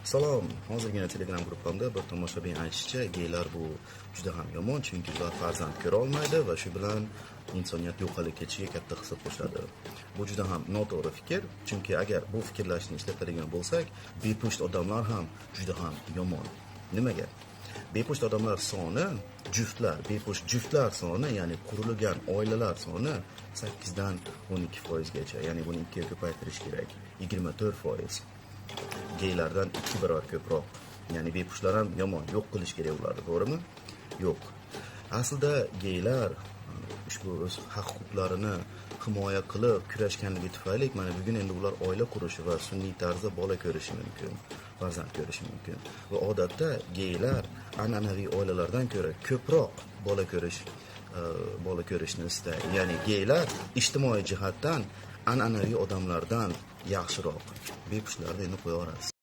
Salom, hozirgina Telegram gruppamda bir tomoshabin aytishicha, geylar bu juda ham yomon, chunki ular farzand ko'ra olmaydi va shu bilan insoniyat yo'qolib ketishiga katta hissa qo'shadi. Bu juda ham noto'g'ri fikr, chunki agar bu fikrlashni ishlatadigan bo'lsak, bepusht odamlar ham juda ham yomon. Nimaga? Bepusht odamlar soni, bepusht juftlar soni, ya'ni qurilgan oilalar soni 8 dan 12% gacha, ya'ni buni 2 ga ko'paytirish kerak. 24%. Geylardan 2 barobar ko'proq. Ya'ni bepushtlar ham yomon, yo'q qilish kerak ularni, to'g'rimi? Yo'q. Aslida geylar ushbu o'z haq-huquqlarini himoya qilib kurashganligi tufayli mana bugun endi ular oila qurishi va sun'iy tarzda bola ko'rishi mumkin, farzand ko'rishi mumkin. Va odatda geylar an'anaviy oilalardan ko'ra ko'proq bola ko'rishni istaydi. Ya'ni geylar ijtimoiy jihatdan an'anaviy odamlardan yaxshiroq. Bepushtlarni endi qo'yaverasiz.